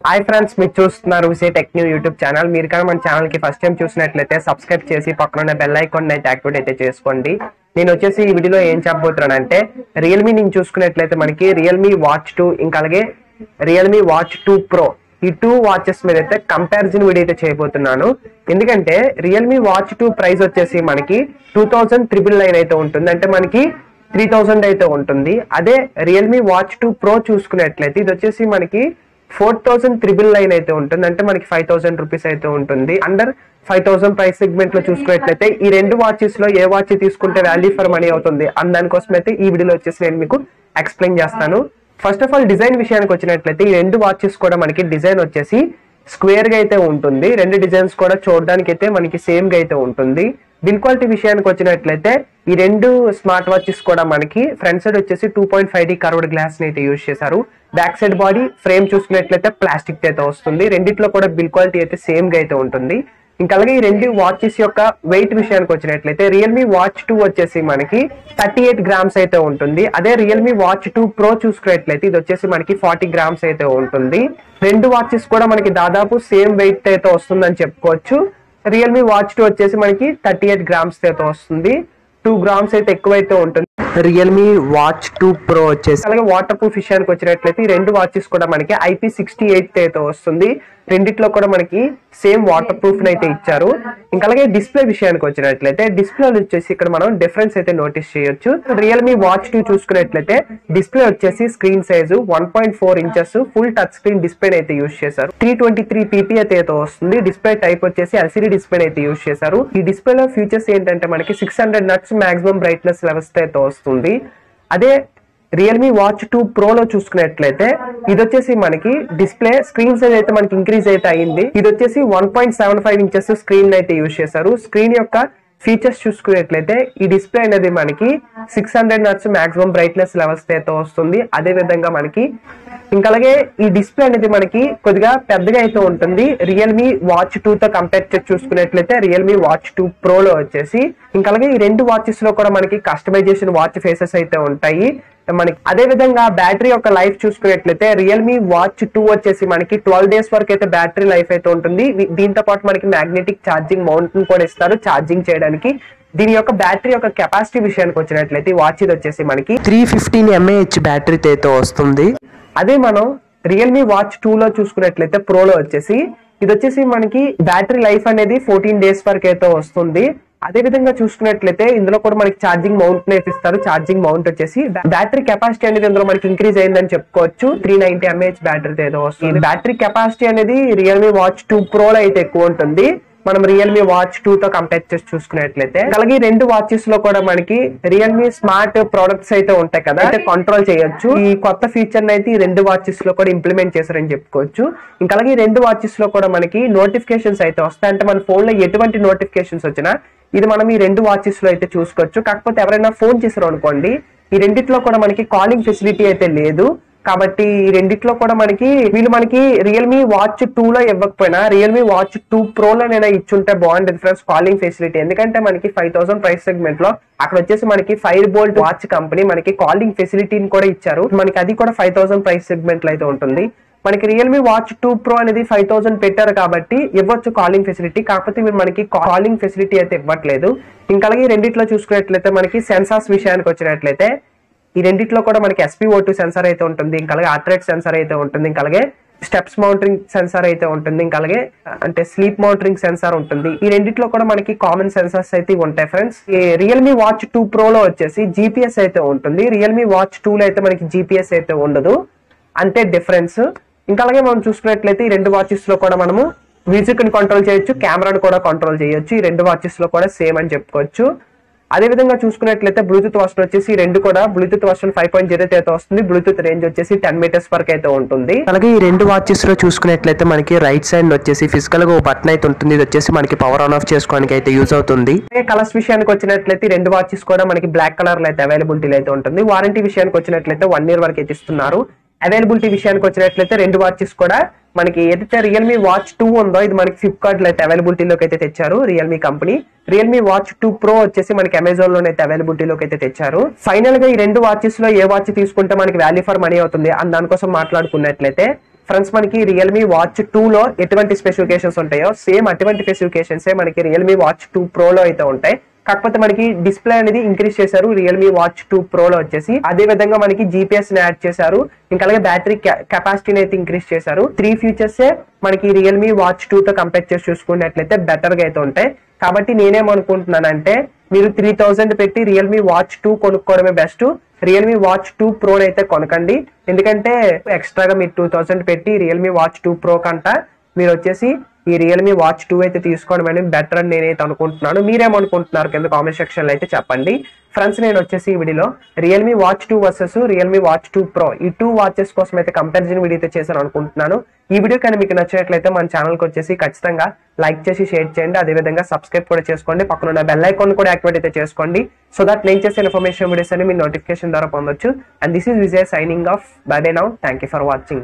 Hi friends, మీరు చూస్తున్నారు విసే tech new YouTube channel. మీరు కానీ మన ఛానల్ కి ఫస్ట్ టైం చూసినట్లయితే సబ్స్క్రైబ్ చేసి పక్కన ఉన్న బెల్ ఐకాన్ అయితే యాక్టివేట్ అయితే చేసుకోండి. నేను వచ్చేసి ఈ వీడియోలో ఏం చెప్పబోతున్నానంటే రియల్మీ నేను చూసుకున్నట్లయితే మనకి రియల్మీ వాచ్ 2 ఇంకా అలాగే రియల్మీ వాచ్ 2 ప్రో ఈ 2 వాచెస్ మీద అయితే కంపారిజన్ వీడియో అయితే చేయబోతున్నాను. ఎందుకంటే రియల్మీ వాచ్ 2 ప్రైస్ వచ్చేసి మనకి 2999 అయితే ఉంటుంది, అంటే మనకి 3000 అయితే ఉంటుంది. అదే రియల్మీ వాచ్ 2 ప్రో చూసుకున్నట్లయితే ఇది వచ్చేసి మనకి 4999 అయితే ఉంటుంది, అంటే మనకి 5000 రూపీస్ అయితే ఉంటుంది. అండర్ 5000 ప్రైస్ సెగ్మెంట్ లో చూసుకున్నట్లయితే ఈ రెండు వాచెస్ లో ఏ వాచ్ తీసుకుంటే వాల్యూ ఫర్ మనీ అవుతుంది అన్న దానికోసం అయితే ఈ వీడియోలో వచ్చేసి నేను మీకు ఎక్స్ప్లెయిన్ చేస్తాను. ఫస్ట్ ఆఫ్ ఆల్ డిజైన్ విషయానికి వచ్చినట్లయితే ఈ రెండు వాచెస్ కూడా మనకి డిజైన్ వచ్చేసి స్క్వేర్ గా అయితే ఉంటుంది. రెండు డిజైన్స్ కూడా చూడడానికి అయితే మనకి సేమ్ గా అయితే ఉంటుంది. బిల్ క్వాలిటీ విషయానికి వచ్చినట్లయితే ఈ రెండు స్మార్ట్ వాచెస్ కూడా మనకి ఫ్రంట్ సైడ్ వచ్చేసి 2.5D కర్వ్డ్ గ్లాస్ ని అయితే యూజ్ చేశారు. బ్యాక్ సైడ్ బాడీ ఫ్రేమ్ చూసుకున్నట్లయితే ప్లాస్టిక్ అయితే వస్తుంది. రెండిట్లో కూడా బిల్ క్వాలిటీ అయితే సేమ్ గా అయితే ఉంటుంది. ఇంకా అలాగే ఈ రెండు వాచెస్ యొక్క వెయిట్ విషయానికి వచ్చినట్లయితే రియల్మీ వాచ్ 2 వచ్చేసి మనకి 38 గ్రామ్స్ అయితే ఉంటుంది. అదే రియల్మీ వాచ్ 2 ప్రో చూసుకున్నట్లయితే ఇది వచ్చేసి మనకి 40 గ్రామ్స్ అయితే ఉంటుంది. రెండు వాచెస్ కూడా మనకి దాదాపు సేమ్ వెయిట్ అయితే వస్తుందని చెప్పుకోవచ్చు. రియల్మీ వాచ్ 2 వచ్చేసి మనకి 38 గ్రామ్స్ అయితే వస్తుంది, 2 గ్రామ్స్ అయితే ఎక్కువైతే ఉంటుంది. రియల్మీ వాచ్ 2 ప్రో వచ్చేసి అలాగే వాటర్ ప్రూఫ్ విషయానికి వచ్చినట్లయితే ఈ రెండు వాచెస్ కూడా మనకి IP68 అయితే వస్తుంది. రెండిట్లో కూడా మనకి సేమ్ వాటర్ ప్రూఫ్ అయితే ఇచ్చారు. ఇంకా అలాగే డిస్ప్లే విషయానికి వచ్చినట్లయితే డిస్ప్లే వచ్చేసి ఇక్కడ మనం డిఫరెన్స్ అయితే నోటీస్ చేయొచ్చు. రియల్మీ వాచ్ 2 చూసుకున్నట్లయితే డిస్ప్లే వచ్చేసి screen size 1.4 inches full touch screen display అయితే యూజ్ చేశారు. 323 ppi అయితే వస్తుంది. డిస్ప్లే టైప్ వచ్చేసి LCD డిస్ప్లే అయితే యూజ్ చేశారు. ఈ డిస్ప్లే లో ఫీచర్స్ ఏంటంటే మనకి 600 నట్స్ మాక్సిమం బ్రైట్నెస్ లెవెల్స్ అయితే వస్తుంది. అదే రియల్మీ వాచ్ 2 ప్రో లో చూసుకున్నట్లయితే ఇది వచ్చేసి మనకి డిస్ప్లే స్క్రీన్ సైజ్ అయితే మనకి ఇంక్రీజ్ అయితే అయింది. ఇది వచ్చేసి 1.75 ఇంచెస్ స్క్రీన్ అయితే యూజ్ చేశారు. స్క్రీన్ యొక్క ఫీచర్స్ చూసుకున్నట్లయితే ఈ డిస్ప్లే అనేది మనకి 600 నట్స్ మాక్సిమం బ్రైట్నెస్ లెవెల్స్ అయితే వస్తుంది. అదే విధంగా మనకి ఇంకా అలాగే ఈ డిస్ప్లే అనేది మనకి కొద్దిగా పెద్దగా అయితే ఉంటుంది రియల్మీ వాచ్ 2 తో కంపేర్ చేసి చూసుకున్నట్లయితే రియల్మీ వాచ్ 2 ప్రో లో వచ్చేసి. ఇంకా అలాగే ఈ రెండు వాచెస్ లో కూడా మనకి కస్టమైజేషన్ వాచ్ ఫేసెస్ అయితే ఉంటాయి మనకి. అదే విధంగా బ్యాటరీ యొక్క లైఫ్ చూసుకున్నట్లయితే రియల్మీ వాచ్ 2 వచ్చేసి మనకి 12 డేస్ వరకు అయితే బ్యాటరీ లైఫ్ అయితే ఉంటుంది. దీంతో పాటు మనకి మ్యాగ్నెటిక్ ఛార్జింగ్ మౌంట్ కూడా ఇస్తారు ఛార్జింగ్ చేయడానికి. దీని యొక్క బ్యాటరీ యొక్క కెపాసిటీ విషయానికి వచ్చినట్లయితే వాచ్ ఇది వచ్చేసి మనకి 315 mAh బ్యాటరీతో అయితే వస్తుంది. అదే మనం రియల్మీ వాచ్ 2 లో చూసుకున్నట్లయితే ప్రోలో వచ్చేసి ఇది వచ్చేసి మనకి బ్యాటరీ లైఫ్ అనేది 14 డేస్ వరకు అయితే వస్తుంది. అదే విధంగా చూసుకున్నట్లయితే ఇందులో కూడా మనకి ఛార్జింగ్ మౌంట్ అయితే ఇస్తారు. ఛార్జింగ్ మౌంట్ వచ్చేసి బ్యాటరీ కెపాసిటీ అనేది ఇందులో మనకి ఇంక్రీజ్ అయిందని చెప్పుకోవచ్చు. 390 mAh బ్యాటరీ ఏదో వస్తుంది. బ్యాటరీ కెపాసిటీ అనేది రియల్మీ వాచ్ 2 ప్రో లో అయితే ఎక్కువ ఉంటుంది మనం రియల్మీ వాచ్ 2 తో కంపేర్ చేసి చూసుకున్నట్లయితే. అలాగే రెండు వాచెస్ లో కూడా మనకి రియల్మీ స్మార్ట్ ప్రొడక్ట్స్ అయితే ఉంటాయి కదా, అయితే కంట్రోల్ చేయొచ్చు. ఈ కొత్త ఫీచర్ అయితే ఈ రెండు వాచెస్ లో కూడా ఇంప్లిమెంట్ చేశారని చెప్పుకోవచ్చు. ఇంకా అలాగే ఈ రెండు వాచెస్ లో కూడా మనకి నోటిఫికేషన్స్ అయితే వస్తాయి. అంటే మన ఫోన్ లో ఎటువంటి నోటిఫికేషన్స్ వచ్చినా ఇది మనం ఈ రెండు వాచెస్ లో అయితే చూసుకోవచ్చు. కాకపోతే ఎవరైనా ఫోన్ చేశారు అనుకోండి, ఈ రెండిట్లో కూడా మనకి కాలింగ్ ఫెసిలిటీ అయితే లేదు. కాబట్టి ఈ రెండిట్లో కూడా మనకి రియల్మీ వాచ్ 2 లో ఇవ్వకపోయినా రియల్మీ వాచ్ 2 ప్రో లో నేను ఇచ్చుంటే బాగుంటుంది ఫ్రెండ్స్ కాలింగ్ ఫెసిలిటీ. ఎందుకంటే మనకి 5000 ప్రైస్ సెగ్మెంట్ లో అక్కడ వచ్చేసి మనకి ఫైర్ బోల్ట్ వాచ్ కంపెనీ మనకి కాలింగ్ ఫెసిలిటీని కూడా ఇచ్చారు. మనకి అది కూడా 5000 ప్రైస్ సెగ్మెంట్ లో అయితే ఉంటుంది. మనకి రియల్మీ వాచ్ 2 ప్రో అనేది 5000 పెట్టారు కాబట్టి ఇవ్వచ్చు కాలింగ్ ఫెసిలిటీ. కాకపోతే మీరు మనకి కాలింగ్ ఫెసిలిటీ అయితే ఇవ్వట్లేదు. ఇంకా అలాగే రెండిట్లో చూసుకున్నట్లయితే మనకి సెన్సార్స్ విషయానికి వచ్చినట్లయితే ఈ రెండిట్లో కూడా మనకి SpO2 సెన్సార్ అయితే ఉంటుంది. ఇంకా అలాగే హార్ట్ రేట్ సెన్సార్ అయితే ఉంటుంది. ఇంకా అలాగే స్టెప్స్ మౌంటరింగ్ సెన్సార్ అయితే ఉంటుంది. ఇంకా అలాగే అంటే స్లీప్ మౌంటరింగ్ సెన్సార్ ఉంటుంది. ఈ రెండిట్లో కూడా మనకి కామన్ సెన్సార్స్ అయితే ఉంటాయి ఫ్రెండ్స్. ఈ రియల్మీ వాచ్ 2 ప్రో లో వచ్చేసి GPS అయితే ఉంటుంది. రియల్మీ వాచ్ 2 లో అయితే మనకి GPS అయితే ఉండదు, అంతే డిఫరెన్స్. ఇంకా అలాగే మనం చూసుకున్నట్లయితే ఈ రెండు వాచెస్ లో కూడా మనము మ్యూజిక్ ని కంట్రోల్ చేయొచ్చు, కెమెరాను కూడా కంట్రోల్ చేయొచ్చు. ఈ రెండు వాచెస్ లో కూడా సేమ్ అని చెప్పుకోవచ్చు. అదే విధంగా చూసుకున్నట్లయితే బ్లూటూత్ వర్షన్ వచ్చేసి రెండు కూడా బ్లూటూత్ వర్షన్ 5.0 అయితే వస్తుంది. బ్లూటూత్ రేంజ్ వచ్చేసి 10 మీటర్స్ వరకు అయితే ఉంటుంది. అలాగే ఈ రెండు వాచెస్ లో చూసుకున్నట్లయితే మనకి రైట్ సైడ్ వచ్చేసి ఫిజికల్ గా ఒక బటన్ అయితే ఉంటుంది. ఇది వచ్చేసి మనకి పవర్ ఆన్ ఆఫ్ చేసుకోవడానికి అయితే యూజ్ అవుతుంది. కలర్స్ విషయానికి వచ్చినట్లయితే రెండు వాచెస్ కూడా మనకి బ్లాక్ కలర్ లో అయితే అవైలబిలిటీ అయితే ఉంటుంది. వారంటీ విషయానికి వచ్చినట్లయితే 1 year వరకు అయితే ఇస్తున్నారు. అవైలబిలిటీ విషయానికి వచ్చినట్లయితే రెండు వాచెస్ కూడా మనకి ఏదైతే రియల్మీ వాచ్ 2 ఉందో ఇది మనకి ఫ్లిప్కార్ట్ లో అయితే అవైలబిలిటీలోకి అయితే తెచ్చారు Realme company. Realme watch 2 pro వచ్చేసి మనకి అమెజాన్ లోనే అయితే అవైలబిలిటీలోకి అయితే తెచ్చారు. ఫైనల్ గా ఈ రెండు వాచెస్ లో ఏ వాచ్ తీసుకుంటే మనకి వాల్యూ ఫర్ మనీ అవుతుంది అని దానికోసం మాట్లాడుకున్నట్లయితే ఫ్రెండ్స్ మనకి రియల్మీ వాచ్ 2 లో ఎటువంటి స్పెసిఫికేషన్స్ ఉంటాయో సేమ్ అటువంటి స్పెసిఫికేషన్స్ మనకి రియల్మీ వాచ్ 2 Pro లో అయితే ఉంటాయి. కాకపోతే మనకి డిస్ప్లే అనేది ఇంక్రీజ్ చేశారు రియల్మీ వాచ్ 2 Pro లో వచ్చేసి. అదే విధంగా మనకి GPS ని యాడ్ చేశారు, ఇంకా అలాగే బ్యాటరీ కెపాసిటీని అయితే ఇంక్రీజ్ చేశారు. 3 ఫీచర్స్ మనకి రియల్మీ వాచ్ 2 తో కంపేర్ చేసి చూసుకున్నట్లయితే బెటర్ గా అయితే ఉంటాయి. కాబట్టి నేనేమనుకుంటున్నానంటే మీరు 3000 పెట్టి రియల్మీ వాచ్ 2 కొనుక్కోవడమే బెస్ట్. రియల్మీ వాచ్ 2 Pro అయితే కొనకండి, ఎందుకంటే ఎక్స్ట్రాగా మీరు 2000 పెట్టి రియల్మీ వాచ్ 2 Pro కంట మీరు వచ్చేసి ఈ రియల్మీ వాచ్ 2 అయితే తీసుకోవడం అనేది బెటర్ అని నేనైతే అనుకుంటున్నాను. మీరేమనుకుంటున్నారు కింద కామెంట్ సెక్షన్ లో అయితే చెప్పండి. ఫ్రెండ్స్ నేను వచ్చేసి ఈ వీడియోలో Realme watch 2 versus Realme watch 2 Pro ఈ 2 వాచెస్ కోసం అయితే కంపారిజన్ వీడియో అయితే చేశాను అనుకుంటున్నాను. ఈ వీడియో కానీ మీకు నచ్చినట్లయితే మన ఛానల్కి వచ్చేసి ఖచ్చితంగా లైక్ చేసి షేర్ చేయండి. అదేవిధంగా సబ్స్క్రైబ్ కూడా చేసుకోండి, పక్కన ఉన్న బెల్ ఐకాన్ కూడా యాక్టివేట్ అయితే చేసుకోండి. సో దట్ నేను చేసే ఇన్ఫర్మేషన్ వీడియోస్ అని మీ నోటిఫికేషన్ ద్వారా పొందొచ్చు. And this is Vijay signing off. By by now. Thank you for watching.